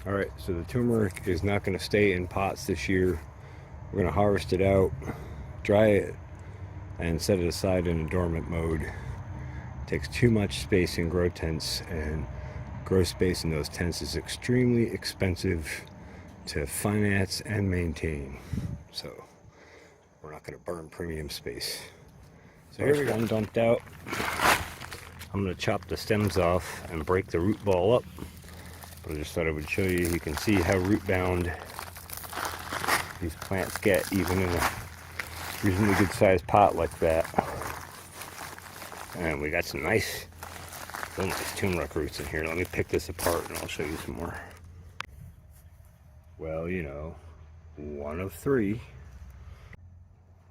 Alright, so the turmeric is not going to stay in pots this year. We're going to harvest it out, dry it, and set it aside in a dormant mode. It takes too much space in grow tents, and grow space in those tents is extremely expensive to finance and maintain. So we're not going to burn premium space. So here's one dumped out. I'm going to chop the stems off and break the root ball up. But I just thought I would show you. You can see how root bound these plants get, even in a reasonably good sized pot like that. And we got some nice, real nice turmeric roots in here. Let me pick this apart and I'll show you some more. Well, you know, one of three.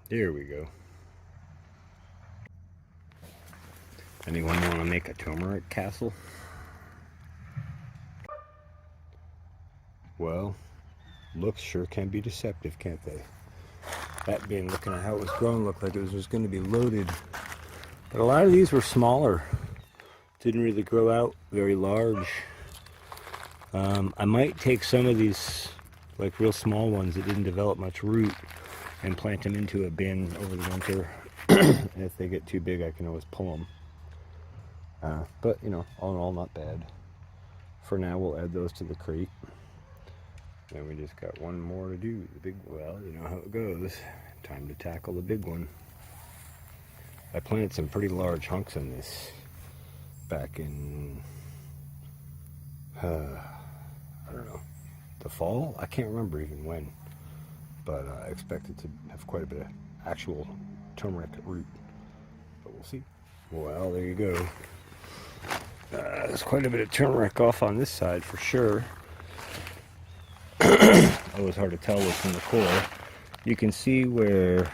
There we go. Anyone want to make a turmeric castle? Well, looks sure can be deceptive, can't they? That being, looking at how it was growing, looked like it was just going to be loaded. But a lot of these were smaller. Didn't really grow out very large. I might take some of these, like real small ones that didn't develop much root, and plant them into a bin over the winter. And if they get too big, I can always pull them. But, you know, all in all, not bad. For now, we'll add those to the crate. And we just got one more to do. The big, well, you know how it goes. Time to tackle the big one. I planted some pretty large hunks in this back in, I don't know, the fall? I can't remember even when. But I expect it to have quite a bit of actual turmeric root. But we'll see. Well, there you go. There's quite a bit of turmeric off on this side for sure. Always hard to tell what's in the core. You can see where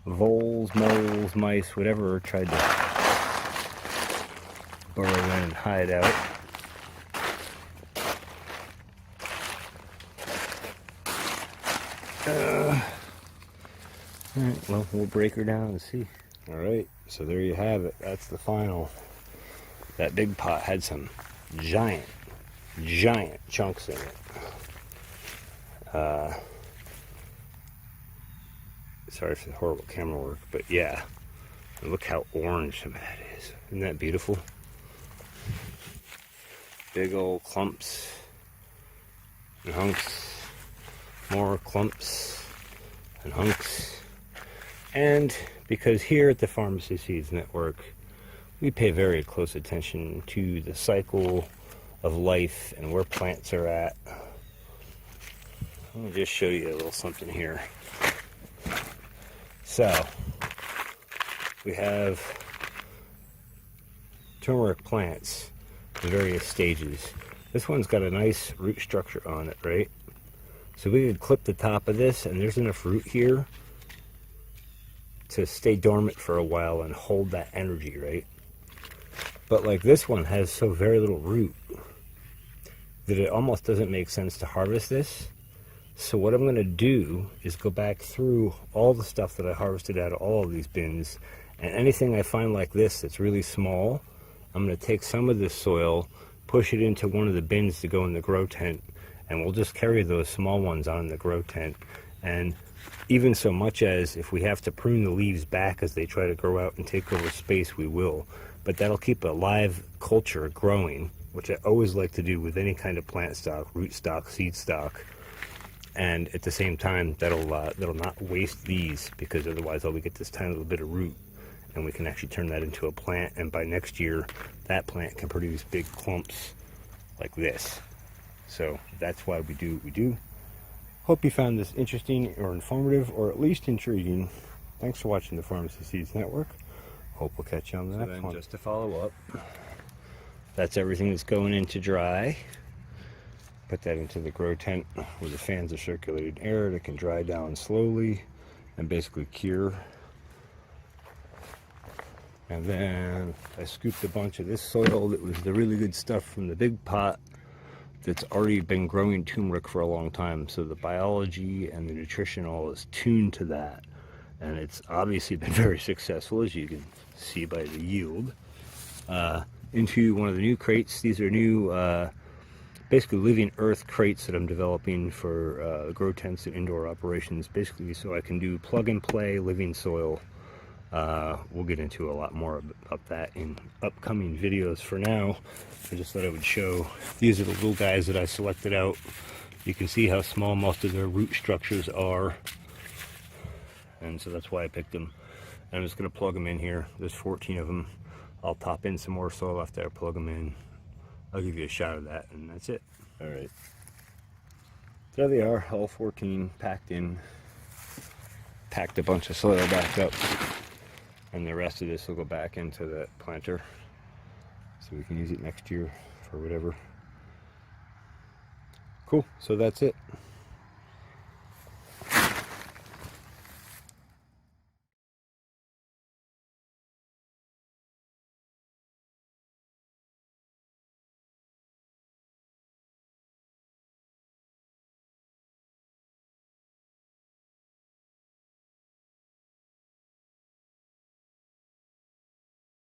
voles, moles, mice, whatever tried to burrow in and hide out. Alright, well, we'll break her down and see. Alright, so there you have it. That's the final. That big pot had some giant chunks in it. Sorry for the horrible camera work, but yeah, look how orange some of that is. Isn't that beautiful? Big old clumps and hunks, more clumps and hunks. And because here at the Pharmacy Seeds Network, we pay very close attention to the cycle of life and where plants are at. Let me just show you a little something here. So, we have turmeric plants in various stages. This one's got a nice root structure on it, right? So we could clip the top of this, and there's enough root here to stay dormant for a while and hold that energy, right? But like this one has so very little root that it almost doesn't make sense to harvest this. So what I'm going to do is go back through all the stuff that I harvested out of all of these bins, and anything I find like this that's really small, I'm going to take some of this soil, push it into one of the bins to go in the grow tent, and we'll just carry those small ones on the grow tent. And even so much as if we have to prune the leaves back as they try to grow out and take over space, we will. But that'll keep a live culture growing, which I always like to do with any kind of plant stock, root stock, seed stock. And at the same time, that'll not waste these, because otherwise all we get this tiny little bit of root, and we can actually turn that into a plant, and by next year that plant can produce big clumps like this. So that's why we do what we do. Hope you found this interesting or informative, or at least intriguing. Thanks for watching the Pharmacy Seeds Network. Hope we'll catch you on the next one. Just to follow up, that's everything that's going in to dry. Put that into the grow tent where the fans of circulating air that can dry down slowly and basically cure. And then I scooped a bunch of this soil that was the really good stuff from the big pot that's already been growing turmeric for a long time. So the biology and the nutrition all is tuned to that. And it's obviously been very successful, as you can see by the yield. Into one of the new crates. These are new basically living earth crates that I'm developing for grow tents and indoor operations, basically so I can do plug and play living soil. We'll get into a lot more about that in upcoming videos. For now, I just thought I would show, these are the little guys that I selected out. You can see how small most of their root structures are, and so that's why I picked them. I'm just going to plug them in here. There's 14 of them. I'll top in some more soil after I plug them in. I'll give you a shot of that, and that's it. All right. There they are, all 14 packed in. Packed a bunch of soil back up. And the rest of this will go back into the planter, so we can use it next year for whatever. Cool, so that's it.